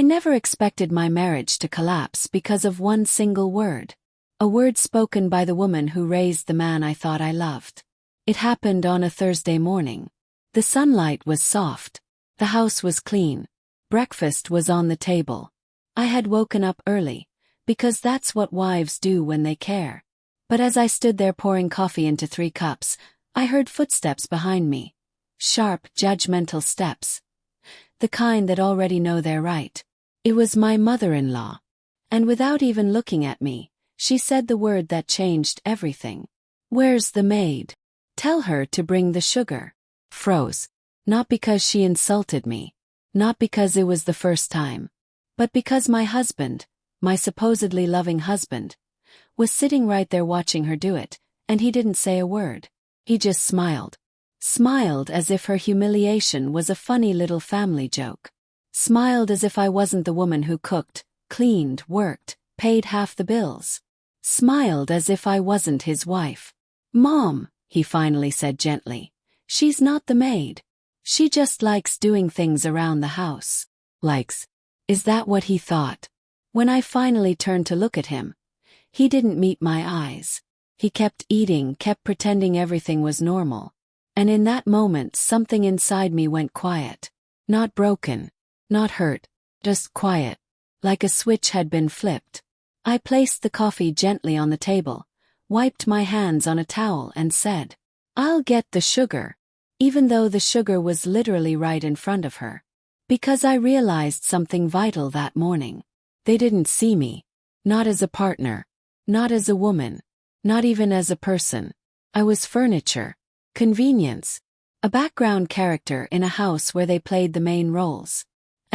I never expected my marriage to collapse because of one single word. A word spoken by the woman who raised the man I thought I loved. It happened on a Thursday morning. The sunlight was soft. The house was clean. Breakfast was on the table. I had woken up early, because that's what wives do when they care. But as I stood there pouring coffee into 3 cups, I heard footsteps behind me. Sharp, judgmental steps. The kind that already know they're right. It was my mother-in-law. And without even looking at me, she said the word that changed everything. "Where's the maid? Tell her to bring the sugar." Froze. Not because she insulted me. Not because it was the first time. But because my husband, my supposedly loving husband, was sitting right there watching her do it, and he didn't say a word. He just smiled. Smiled as if her humiliation was a funny little family joke. Smiled as if I wasn't the woman who cooked, cleaned, worked, paid half the bills. Smiled as if I wasn't his wife. "Mom," he finally said gently, "she's not the maid. She just likes doing things around the house." Likes. Is that what he thought? When I finally turned to look at him, he didn't meet my eyes. He kept eating, kept pretending everything was normal. And in that moment something inside me went quiet. Not broken. Not hurt. Just quiet. Like a switch had been flipped. I placed the coffee gently on the table, wiped my hands on a towel and said, "I'll get the sugar," even though the sugar was literally right in front of her. Because I realized something vital that morning. They didn't see me. Not as a partner. Not as a woman. Not even as a person. I was furniture. Convenience. A background character in a house where they played the main roles.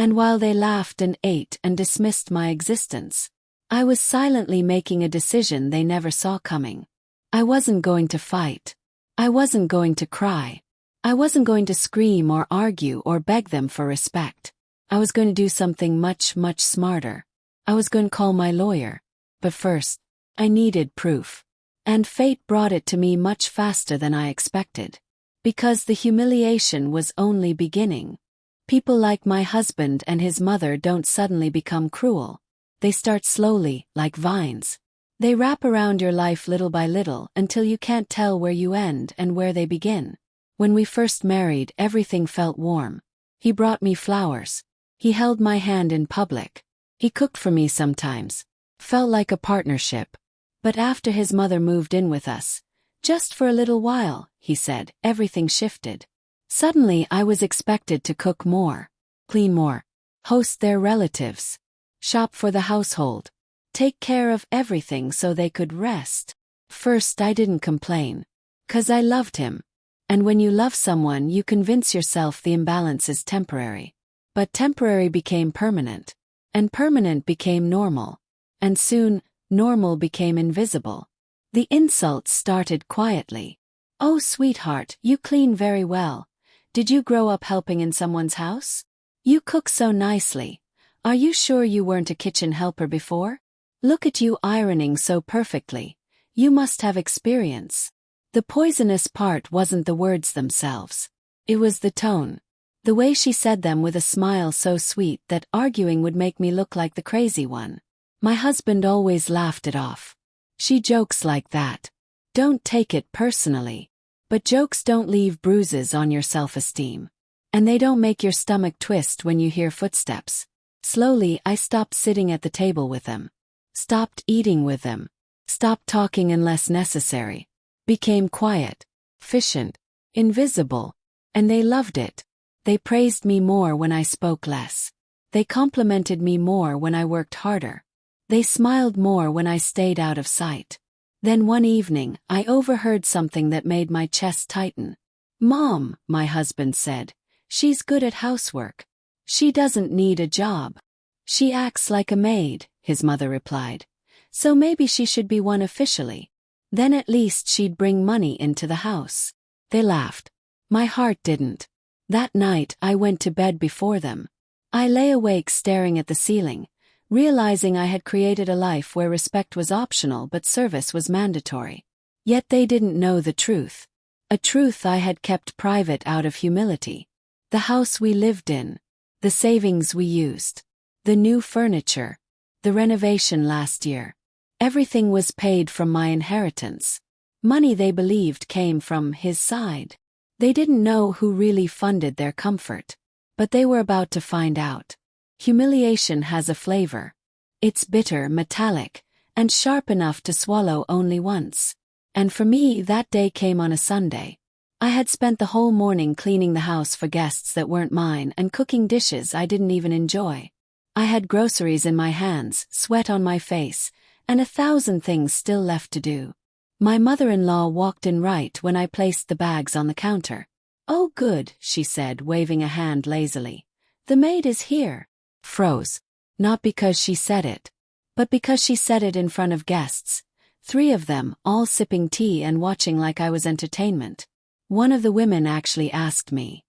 And while they laughed and ate and dismissed my existence, I was silently making a decision they never saw coming. I wasn't going to fight. I wasn't going to cry. I wasn't going to scream or argue or beg them for respect. I was going to do something much, much smarter. I was going to call my lawyer. But first, I needed proof. And fate brought it to me much faster than I expected. Because the humiliation was only beginning. People like my husband and his mother don't suddenly become cruel. They start slowly, like vines. They wrap around your life little by little until you can't tell where you end and where they begin. When we first married, everything felt warm. He brought me flowers. He held my hand in public. He cooked for me sometimes. Felt like a partnership. But after his mother moved in with us, just for a little while, he said, everything shifted. Suddenly I was expected to cook more, clean more, host their relatives, shop for the household, take care of everything so they could rest. First I didn't complain. 'Cause I loved him. And when you love someone you convince yourself the imbalance is temporary. But temporary became permanent. And permanent became normal. And soon, normal became invisible. The insults started quietly. "Oh sweetheart, you clean very well. Did you grow up helping in someone's house? You cook so nicely. Are you sure you weren't a kitchen helper before? Look at you ironing so perfectly. You must have experience." The poisonous part wasn't the words themselves. It was the tone. The way she said them with a smile so sweet that arguing would make me look like the crazy one. My husband always laughed it off. "She jokes like that. Don't take it personally." But jokes don't leave bruises on your self-esteem. And they don't make your stomach twist when you hear footsteps. Slowly I stopped sitting at the table with them. Stopped eating with them. Stopped talking unless necessary. Became quiet. Efficient. Invisible. And they loved it. They praised me more when I spoke less. They complimented me more when I worked harder. They smiled more when I stayed out of sight. Then one evening, I overheard something that made my chest tighten. "Mom," my husband said, "she's good at housework. She doesn't need a job." "She acts like a maid," his mother replied. "So maybe she should be one officially. Then at least she'd bring money into the house." They laughed. My heart didn't. That night I went to bed before them. I lay awake staring at the ceiling, realizing I had created a life where respect was optional but service was mandatory. Yet they didn't know the truth. A truth I had kept private out of humility. The house we lived in. The savings we used. The new furniture. The renovation last year. Everything was paid from my inheritance. Money they believed came from his side. They didn't know who really funded their comfort. But they were about to find out. Humiliation has a flavor. It's bitter, metallic, and sharp enough to swallow only once. And for me, that day came on a Sunday. I had spent the whole morning cleaning the house for guests that weren't mine and cooking dishes I didn't even enjoy. I had groceries in my hands, sweat on my face, and 1,000 things still left to do. My mother-in-law walked in right when I placed the bags on the counter. "Oh good," she said, waving a hand lazily. "The maid is here." Froze. Not because she said it, but because she said it in front of guests. 3 of them, all sipping tea and watching like I was entertainment. One of the women actually asked me,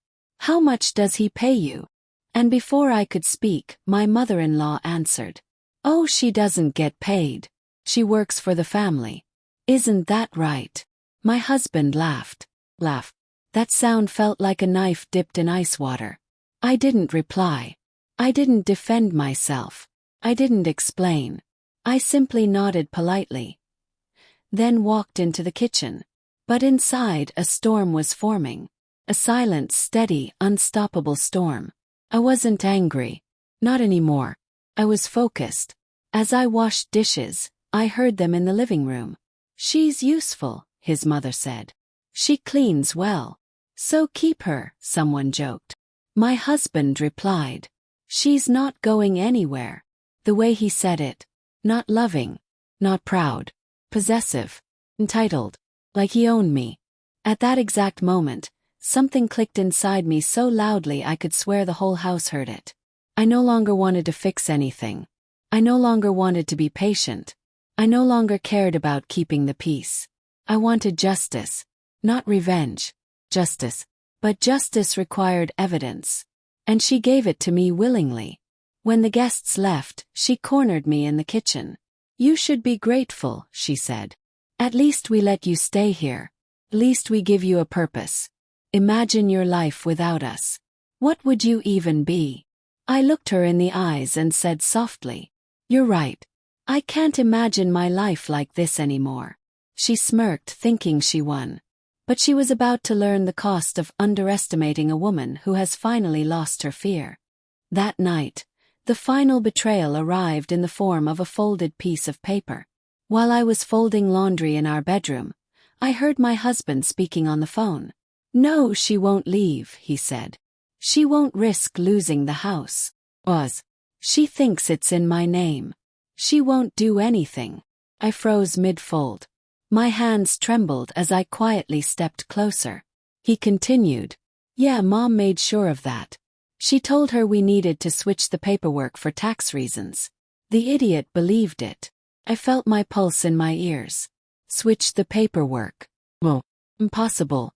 "How much does he pay you?" And before I could speak, my mother-in-law answered, "Oh, she doesn't get paid. She works for the family. Isn't that right?" My husband laughed. That sound felt like a knife dipped in ice water. I didn't reply. I didn't defend myself. I didn't explain. I simply nodded politely. Then walked into the kitchen. But inside, a storm was forming. A silent, steady, unstoppable storm. I wasn't angry. Not anymore. I was focused. As I washed dishes, I heard them in the living room. "She's useful," his mother said. "She cleans well. So keep her," someone joked. My husband replied, "She's not going anywhere." The way he said it. Not loving. Not proud. Possessive. Entitled. Like he owned me. At that exact moment, something clicked inside me so loudly I could swear the whole house heard it. I no longer wanted to fix anything. I no longer wanted to be patient. I no longer cared about keeping the peace. I wanted justice. Not revenge. Justice. But justice required evidence. And she gave it to me willingly. When the guests left, she cornered me in the kitchen. "You should be grateful," she said. "At least we let you stay here. At least we give you a purpose. Imagine your life without us. What would you even be?" I looked her in the eyes and said softly, "You're right. I can't imagine my life like this anymore." She smirked, thinking she won. But she was about to learn the cost of underestimating a woman who has finally lost her fear. That night, the final betrayal arrived in the form of a folded piece of paper. While I was folding laundry in our bedroom, I heard my husband speaking on the phone. "No, she won't leave," he said. "She won't risk losing the house. She thinks it's in my name. She won't do anything." I froze mid-fold. My hands trembled as I quietly stepped closer. He continued, "Yeah, Mom made sure of that. She told her we needed to switch the paperwork for tax reasons. The idiot believed it. I felt my pulse in my ears. Switch the paperwork. Oh, impossible.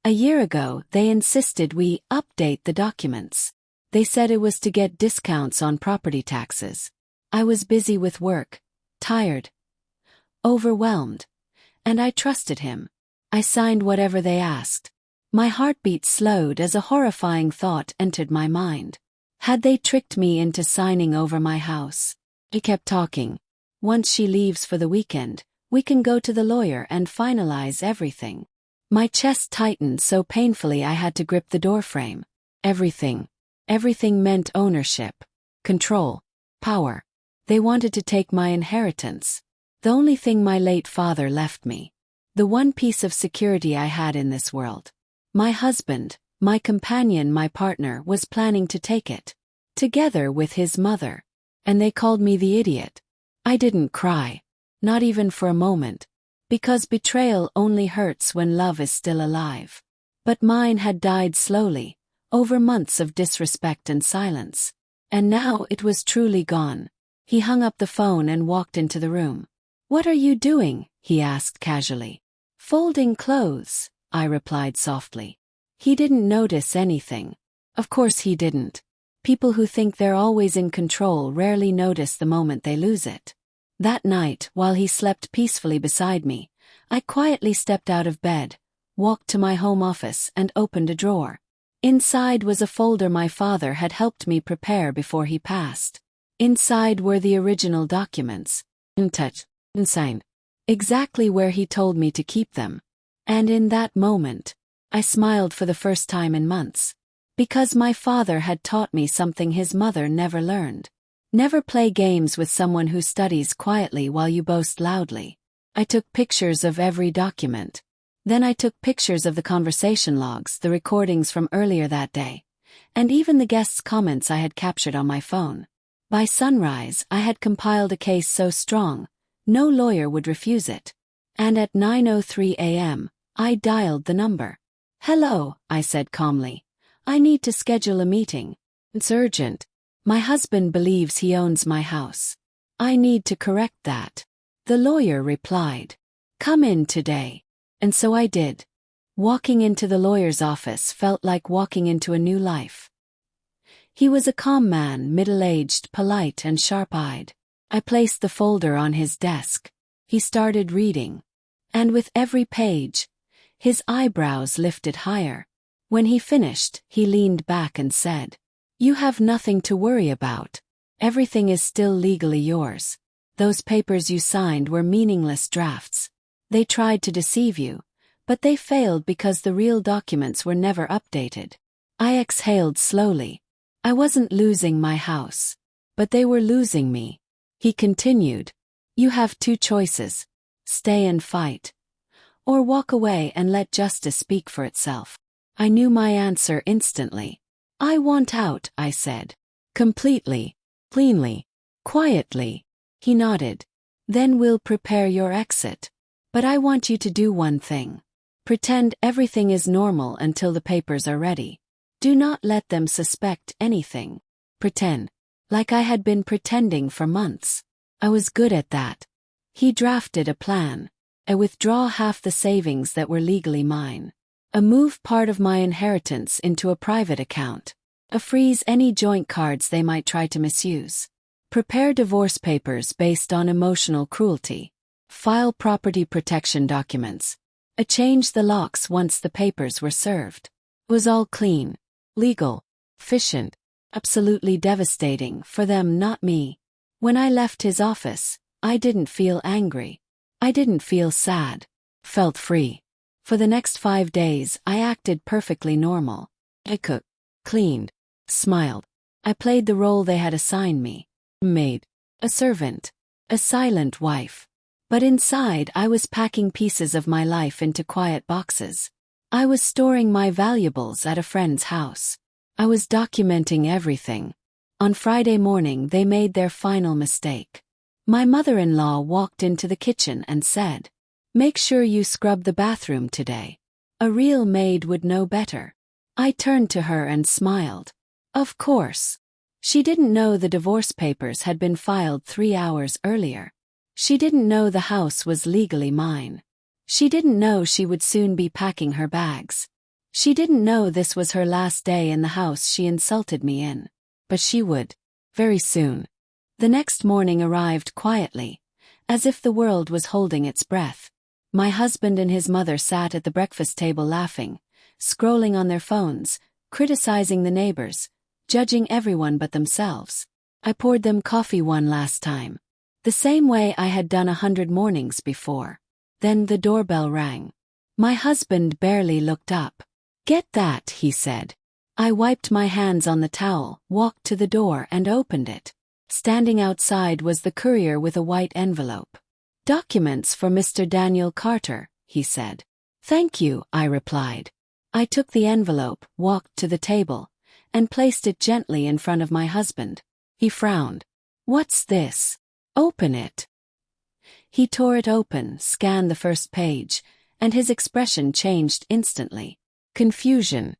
A year ago, they insisted we update the documents. They said it was to get discounts on property taxes. I was busy with work, tired, overwhelmed, and I trusted him. I signed whatever they asked. My heartbeat slowed as a horrifying thought entered my mind. Had they tricked me into signing over my house? He kept talking. "Once she leaves for the weekend, we can go to the lawyer and finalize everything." My chest tightened so painfully I had to grip the doorframe. Everything. Everything meant ownership, control, power. They wanted to take my inheritance. The only thing my late father left me. The one piece of security I had in this world. My husband, my companion, my partner, was planning to take it. Together with his mother. And they called me the idiot. I didn't cry. Not even for a moment. Because betrayal only hurts when love is still alive. But mine had died slowly, over months of disrespect and silence. And now it was truly gone. He hung up the phone and walked into the room. "What are you doing?" he asked casually. "Folding clothes," I replied softly. He didn't notice anything. Of course he didn't. People who think they're always in control rarely notice the moment they lose it. That night, while he slept peacefully beside me, I quietly stepped out of bed, walked to my home office and opened a drawer. Inside was a folder my father had helped me prepare before he passed. Inside were the original documents. Signed. Exactly where he told me to keep them. And in that moment, I smiled for the first time in months. Because my father had taught me something his mother never learned. Never play games with someone who studies quietly while you boast loudly. I took pictures of every document. Then I took pictures of the conversation logs, the recordings from earlier that day, and even the guests' comments I had captured on my phone. By sunrise, I had compiled a case so strong, no lawyer would refuse it. And at 9:03 a.m., I dialed the number. "Hello," I said calmly. "I need to schedule a meeting. It's urgent. My husband believes he owns my house. I need to correct that." The lawyer replied, "Come in today." And so I did. Walking into the lawyer's office felt like walking into a new life. He was a calm man, middle-aged, polite and sharp-eyed. I placed the folder on his desk. He started reading. And with every page, his eyebrows lifted higher. When he finished, he leaned back and said, "You have nothing to worry about. Everything is still legally yours. Those papers you signed were meaningless drafts. They tried to deceive you, but they failed because the real documents were never updated." I exhaled slowly. I wasn't losing my house, but they were losing me. He continued, "You have two choices: stay and fight, or walk away and let justice speak for itself." I knew my answer instantly. "I want out," I said. "Completely, cleanly, quietly." He nodded. "Then we'll prepare your exit. But I want you to do one thing. Pretend everything is normal until the papers are ready. Do not let them suspect anything. Pretend. Like I had been pretending for months. I was good at that." He drafted a plan. I withdraw half the savings that were legally mine. A move part of my inheritance into a private account. A freeze any joint cards they might try to misuse. Prepare divorce papers based on emotional cruelty. File property protection documents. A change the locks once the papers were served. It was all clean, legal, efficient, absolutely devastating for them, not me. When I left his office, I didn't feel angry. I didn't feel sad. Felt free. For the next 5 days, I acted perfectly normal. I cooked, cleaned, smiled. I played the role they had assigned me. Maid. A servant. A silent wife. But inside I was packing pieces of my life into quiet boxes. I was storing my valuables at a friend's house. I was documenting everything. On Friday morning they made their final mistake. My mother-in-law walked into the kitchen and said, "Make sure you scrub the bathroom today. A real maid would know better." I turned to her and smiled. Of course. She didn't know the divorce papers had been filed 3 hours earlier. She didn't know the house was legally mine. She didn't know she would soon be packing her bags. She didn't know this was her last day in the house she insulted me in. But she would. Very soon. The next morning arrived quietly, as if the world was holding its breath. My husband and his mother sat at the breakfast table laughing, scrolling on their phones, criticizing the neighbors, judging everyone but themselves. I poured them coffee one last time. The same way I had done 100 mornings before. Then the doorbell rang. My husband barely looked up. "Get that," he said. I wiped my hands on the towel, walked to the door and opened it. Standing outside was the courier with a white envelope. "Documents for Mr. Daniel Carter," he said. "Thank you," I replied. I took the envelope, walked to the table, and placed it gently in front of my husband. He frowned. "What's this?" "Open it." He tore it open, scanned the first page, and his expression changed instantly. Confusion.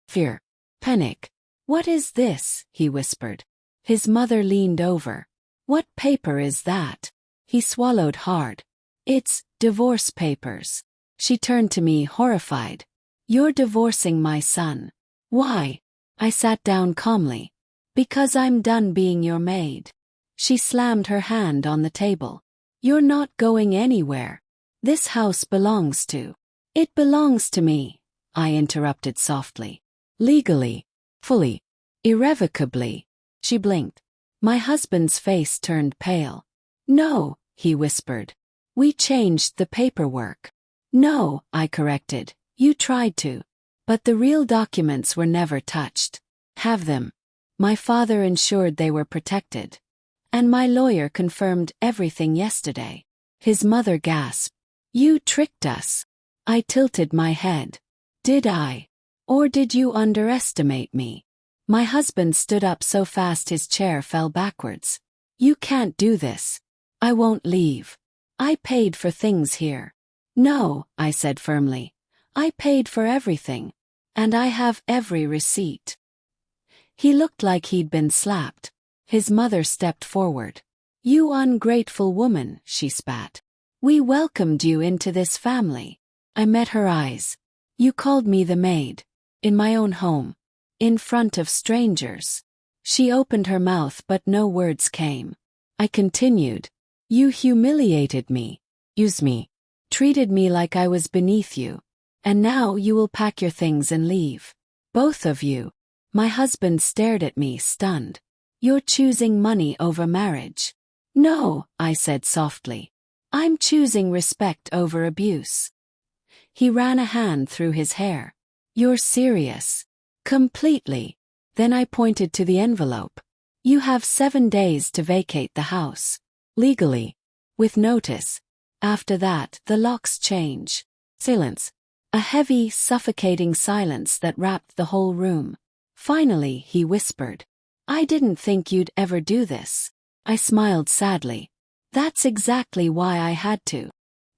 Fear. Panic. "What is this?" he whispered. His mother leaned over. "What paper is that?" He swallowed hard. "It's divorce papers." She turned to me, horrified. "You're divorcing my son." "Why?" I sat down calmly. "Because I'm done being your maid." She slammed her hand on the table. "You're not going anywhere. This house belongs to..." "It belongs to me," I interrupted softly. Legally. Fully. Irrevocably. She blinked. My husband's face turned pale. No, he whispered. We changed the paperwork. No, I corrected. You tried to. But the real documents were never touched. Have them. My father ensured they were protected. And my lawyer confirmed everything yesterday. His mother gasped. You tricked us. I tilted my head. Did I? Or did you underestimate me? My husband stood up so fast his chair fell backwards. You can't do this. I won't leave. I paid for things here. No, I said firmly. I paid for everything. And I have every receipt. He looked like he'd been slapped. His mother stepped forward. You ungrateful woman, she spat. We welcomed you into this family. I met her eyes. You called me the maid. In my own home. In front of strangers. She opened her mouth but no words came. I continued. You humiliated me. Used me. Treated me like I was beneath you. And now you will pack your things and leave. Both of you. My husband stared at me stunned. You're choosing money over marriage. No, I said softly. I'm choosing respect over abuse. He ran a hand through his hair. You're serious. Completely. Then I pointed to the envelope. You have 7 days to vacate the house. Legally. With notice. After that, the locks change. Silence. A heavy, suffocating silence that wrapped the whole room. Finally, he whispered. I didn't think you'd ever do this. I smiled sadly. That's exactly why I had to.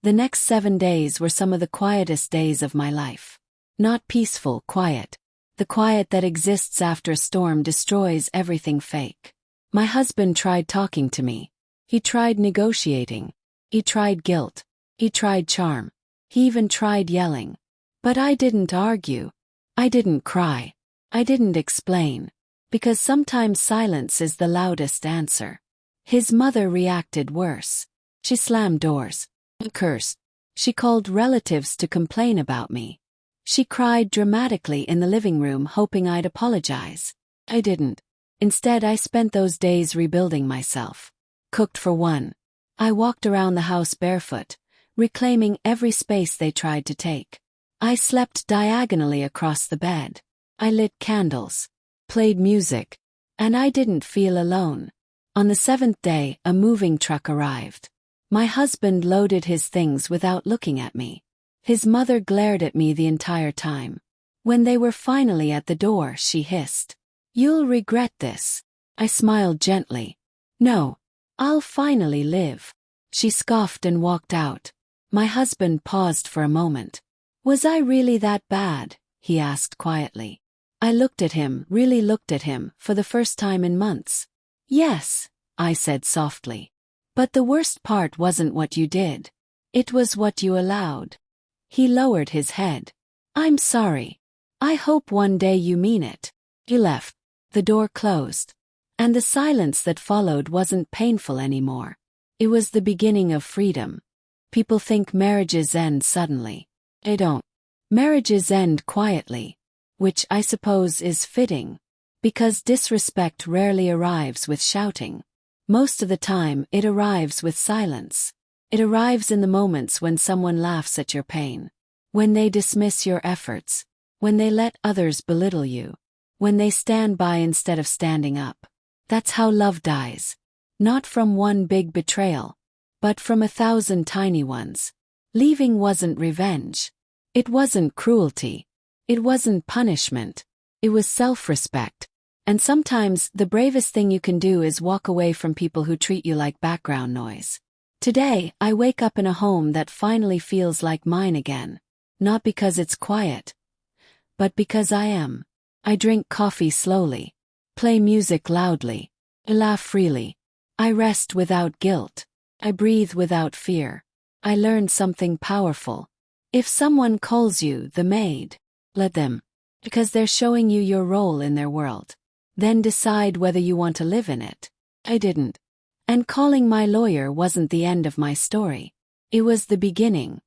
The next 7 days were some of the quietest days of my life. Not peaceful quiet. The quiet that exists after a storm destroys everything fake. My husband tried talking to me. He tried negotiating. He tried guilt. He tried charm. He even tried yelling. But I didn't argue. I didn't cry. I didn't explain. Because sometimes silence is the loudest answer. His mother reacted worse. She slammed doors. Cursed. She called relatives to complain about me. She cried dramatically in the living room hoping I'd apologize. I didn't. Instead, I spent those days rebuilding myself. Cooked for one. I walked around the house barefoot, reclaiming every space they tried to take. I slept diagonally across the bed. I lit candles. Played music. And I didn't feel alone. On the 7th day, a moving truck arrived. My husband loaded his things without looking at me. His mother glared at me the entire time. When they were finally at the door, she hissed. You'll regret this. I smiled gently. No. I'll finally live. She scoffed and walked out. My husband paused for a moment. Was I really that bad? He asked quietly. I looked at him, really looked at him, for the first time in months. Yes, I said softly. But the worst part wasn't what you did. It was what you allowed. He lowered his head. I'm sorry. I hope one day you mean it. He left. The door closed. And the silence that followed wasn't painful anymore. It was the beginning of freedom. People think marriages end suddenly. They don't. Marriages end quietly. Which I suppose is fitting. Because disrespect rarely arrives with shouting. Most of the time, it arrives with silence. It arrives in the moments when someone laughs at your pain. When they dismiss your efforts. When they let others belittle you. When they stand by instead of standing up. That's how love dies. Not from one big betrayal. But from 1,000 tiny ones. Leaving wasn't revenge. It wasn't cruelty. It wasn't punishment. It was self-respect. And sometimes the bravest thing you can do is walk away from people who treat you like background noise. Today, I wake up in a home that finally feels like mine again. Not because it's quiet. But because I am. I drink coffee slowly. Play music loudly. I laugh freely. I rest without guilt. I breathe without fear. I learned something powerful. If someone calls you the maid, let them. Because they're showing you your role in their world. Then decide whether you want to live in it. I didn't. And calling my lawyer wasn't the end of my story. It was the beginning.